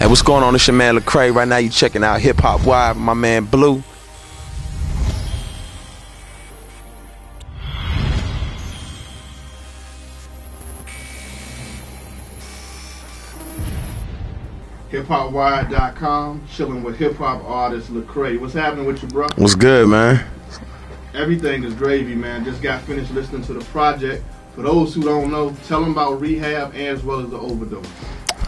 what's going on? It's your man Lecrae. Right now you checking out Hip Hop Wild with my man Blue. HipHopWire.com, chilling with hip hop artist Lecrae. What's happening with you, bro? What's good, man? Everything is gravy, man. Just got finished listening to the project. For those who don't know, tell them about Rehab as well as the Overdose.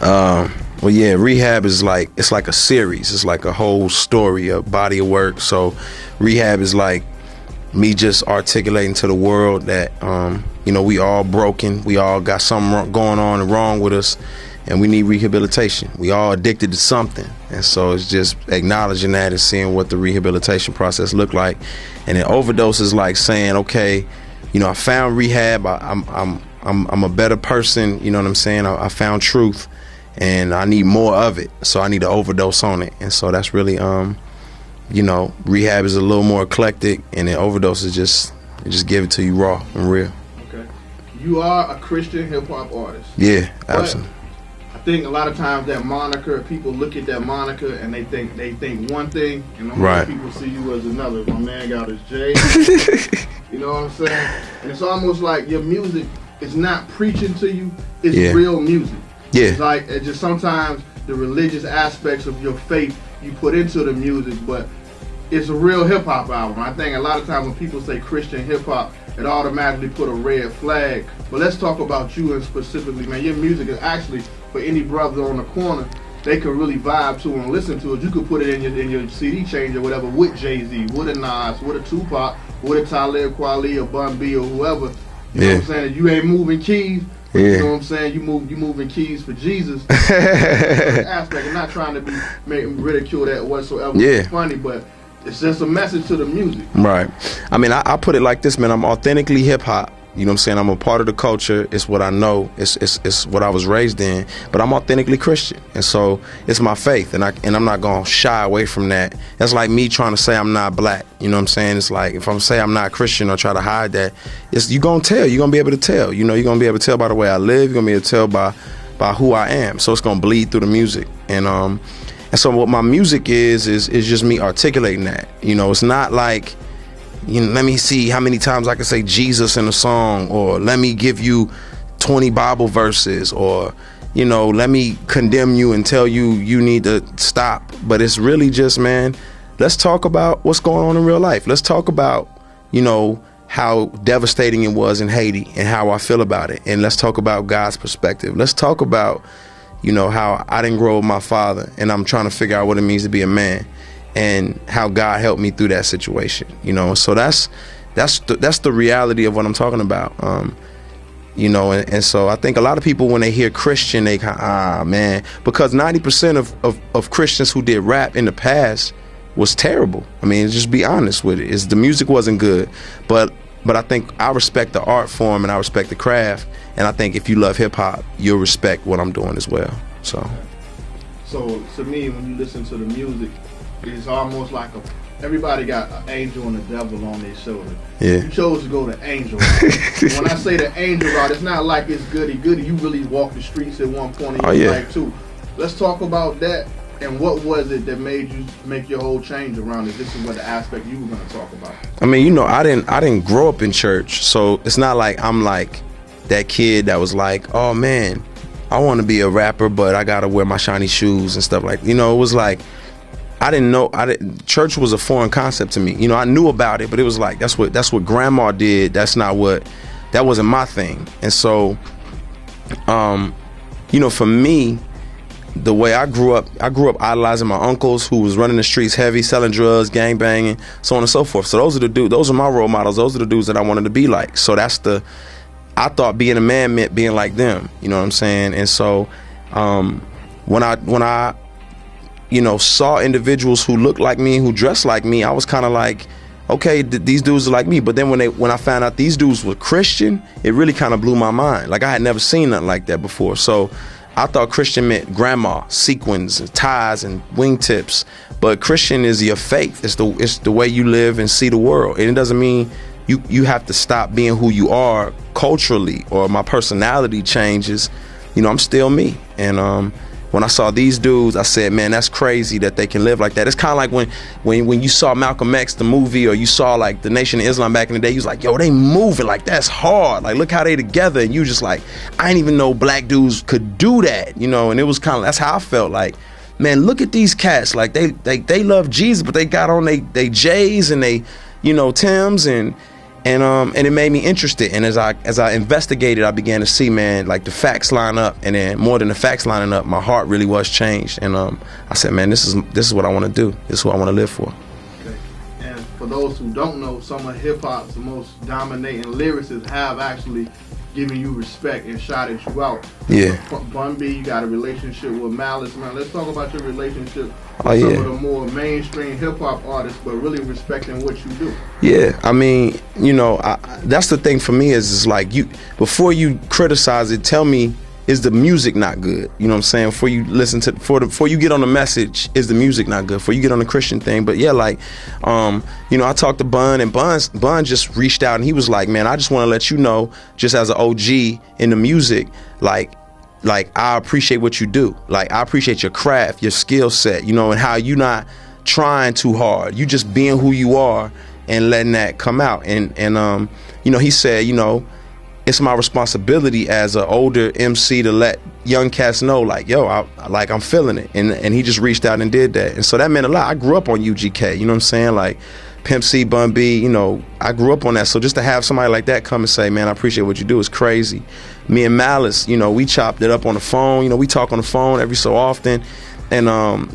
Well, yeah, Rehab is like, it's like a series. It's like a whole story, a body of work. So Rehab is like me just articulating to the world that, you know, we all broken. We all got something going on and wrong with us, and we need rehabilitation. We all addicted to something. And so it's just acknowledging that and seeing what the rehabilitation process look like. And then Overdose is like saying, okay, you know, I found Rehab. I'm a better person. You know what I'm saying? I found truth, and I need more of it. So I need to overdose on it. And so that's really, you know, Rehab is a little more eclectic, and then Overdose is just give it to you raw and real. Okay. You are a Christian hip hop artist. Yeah, absolutely. I think a lot of times that moniker, people look at that moniker and they think one thing, and right. People see you as another. My man got his J. You know what I'm saying? And it's almost like your music is not preaching to you, it's real music. Yeah. It's like, it's just sometimes the religious aspects of your faith you put into the music, but it's a real hip hop album. I think a lot of times when people say Christian hip hop, it automatically put a red flag. But let's talk about you and specifically, man. Your music is actually, for any brother on the corner, they could really vibe to and listen to it. You could put it in your CD changer or whatever with Jay-Z, with a Nas, with a Tupac, with a Talib Kweli or Bun B or whoever. You know what I'm saying? You ain't moving keys. You know what I'm saying? You moving keys for Jesus. Aspect. I'm not trying to make ridicule that whatsoever. It's funny, but it's just a message to the music. Right. I mean, I put it like this, man. I'm authentically hip hop. You know what I'm saying? I'm a part of the culture. It's what I know. It's what I was raised in. But I'm authentically Christian, and so it's my faith, and I'm not gonna shy away from that. That's like me trying to say I'm not black. You know what I'm saying? It's like if I'm saying I'm not Christian or try to hide that, you're gonna tell. You're gonna be able to tell. You know, you're gonna be able to tell by the way I live. You're gonna be able to tell by who I am. So it's gonna bleed through the music, and so what my music is just me articulating that. You know, it's not like, you know, let me see how many times I can say Jesus in a song, or let me give you 20 Bible verses, or, you know, let me condemn you and tell you need to stop. But it's really just, man, let's talk about what's going on in real life. Let's talk about, you know, how devastating it was in Haiti and how I feel about it. And let's talk about God's perspective. Let's talk about, you know, how I didn't grow up with my father and I'm trying to figure out what it means to be a man, and how God helped me through that situation, you know. So that's the reality of what I'm talking about, you know. And so I think a lot of people, when they hear Christian, they man, because 90% of Christians who did rap in the past was terrible. I mean, just be honest with it. The music wasn't good, but I think I respect the art form and I respect the craft, and I think if you love hip hop, you'll respect what I'm doing as well. So to me, when you listen to the music, it's almost like everybody got an angel and a devil on their shoulder. Yeah. You chose to go the angel route. When I say the angel route, it's not like it's goody. You really walked the streets at one point in your life too. Let's talk about that. And what was it that made you make your whole change around it? This is what the aspect you were going to talk about. I mean, you know, I didn't grow up in church, so it's not like I'm like that kid that was like, oh man, I want to be a rapper, but I gotta wear my shiny shoes and stuff like. You know, it was like, I didn't know. Church was a foreign concept to me. You know, I knew about it, but it was like that's what grandma did. That wasn't my thing. And so, you know, for me, the way I grew up idolizing my uncles who was running the streets heavy, selling drugs, gang banging, so on and so forth. So those are my role models. Those are the dudes that I wanted to be like. So I thought being a man meant being like them. You know what I'm saying? And so, when I you know, saw individuals who looked like me, who dressed like me, I was kind of like, okay, these dudes are like me. But then when I found out these dudes were Christian, it really kind of blew my mind. Like, I had never seen nothing like that before. So I thought Christian meant grandma, sequins, and ties, and wingtips. But Christian is your faith. It's the way you live and see the world. And it doesn't mean you have to stop being who you are culturally, or my personality changes. You know, I'm still me. And when I saw these dudes, I said, man, that's crazy that they can live like that. It's kind of like when you saw Malcolm X, the movie, or you saw like the Nation of Islam back in the day, you was like, yo, they moving, like that's hard. Like, look how they together. And you just like, I didn't even know black dudes could do that, you know? And it was kind of, that's how I felt like, man, look at these cats. Like they love Jesus, but they got on they J's and they, you know, Timbs and it made me interested. And as I investigated, I began to see, man, like the facts line up, and then more than the facts lining up, my heart really was changed. And I said, man, this is what I want to do. This is what I want to live for. Okay. And for those who don't know, some of hip hop's most dominating lyricists have actually given you respect and shouted you out. Yeah. Bun B, you got a relationship with Malice, man. Let's talk about your relationship with yeah. some of the more mainstream hip hop artists, but really respecting what you do. Yeah, I mean, you know, that's the thing for me is like, you, before you criticize it, tell me, is the music not good? You know what I'm saying? Before you listen to, before you get on the message, is the music not good? Before you get on the Christian thing. But yeah, like, you know, I talked to Bun, and Bun just reached out and he was like, man, I just want to let you know, just as an OG in the music, like I appreciate what you do. Like, I appreciate your craft, your skill set, you know, and how you not trying too hard. You just being who you are and letting that come out. And you know, he said, you know, it's my responsibility as an older MC to let young cats know, like, yo, I'm feeling it. And he just reached out and did that. And so that meant a lot. I grew up on UGK, you know what I'm saying? Like, Pimp C, Bun B, you know, I grew up on that. So just to have somebody like that come and say, man, I appreciate what you do is crazy. Me and Malice, you know, we chopped it up on the phone. You know, we talk on the phone every so often. And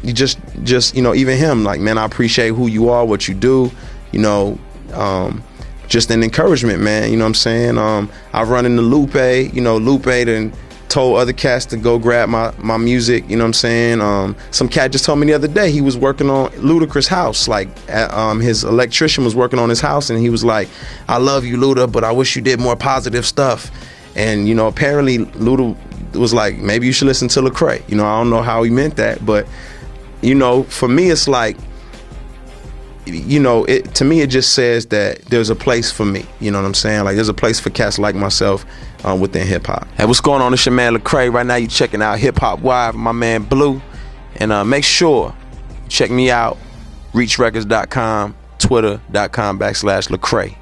you just, you know, even him, like, man, I appreciate who you are, what you do, you know, just an encouragement, man. You know what I'm saying? I run into Lupe, you know, Lupe then told other cats to go grab my music, you know what I'm saying? Some cat just told me the other day he was working on Ludacris' house, like his electrician was working on his house, and he was like, I love you, Luda, but I wish you did more positive stuff. And, you know, apparently Luda was like, maybe you should listen to Lecrae. You know, I don't know how he meant that, but, you know, for me, it's like, you know, to me, it just says that there's a place for me. You know what I'm saying? Like, there's a place for cats like myself within hip hop. Hey, what's going on? It's your man Lecrae. Right now, you're checking out Hip Hop Wive, my man Blue. And make sure you check me out, reachrecords.com, twitter.com/Lecrae.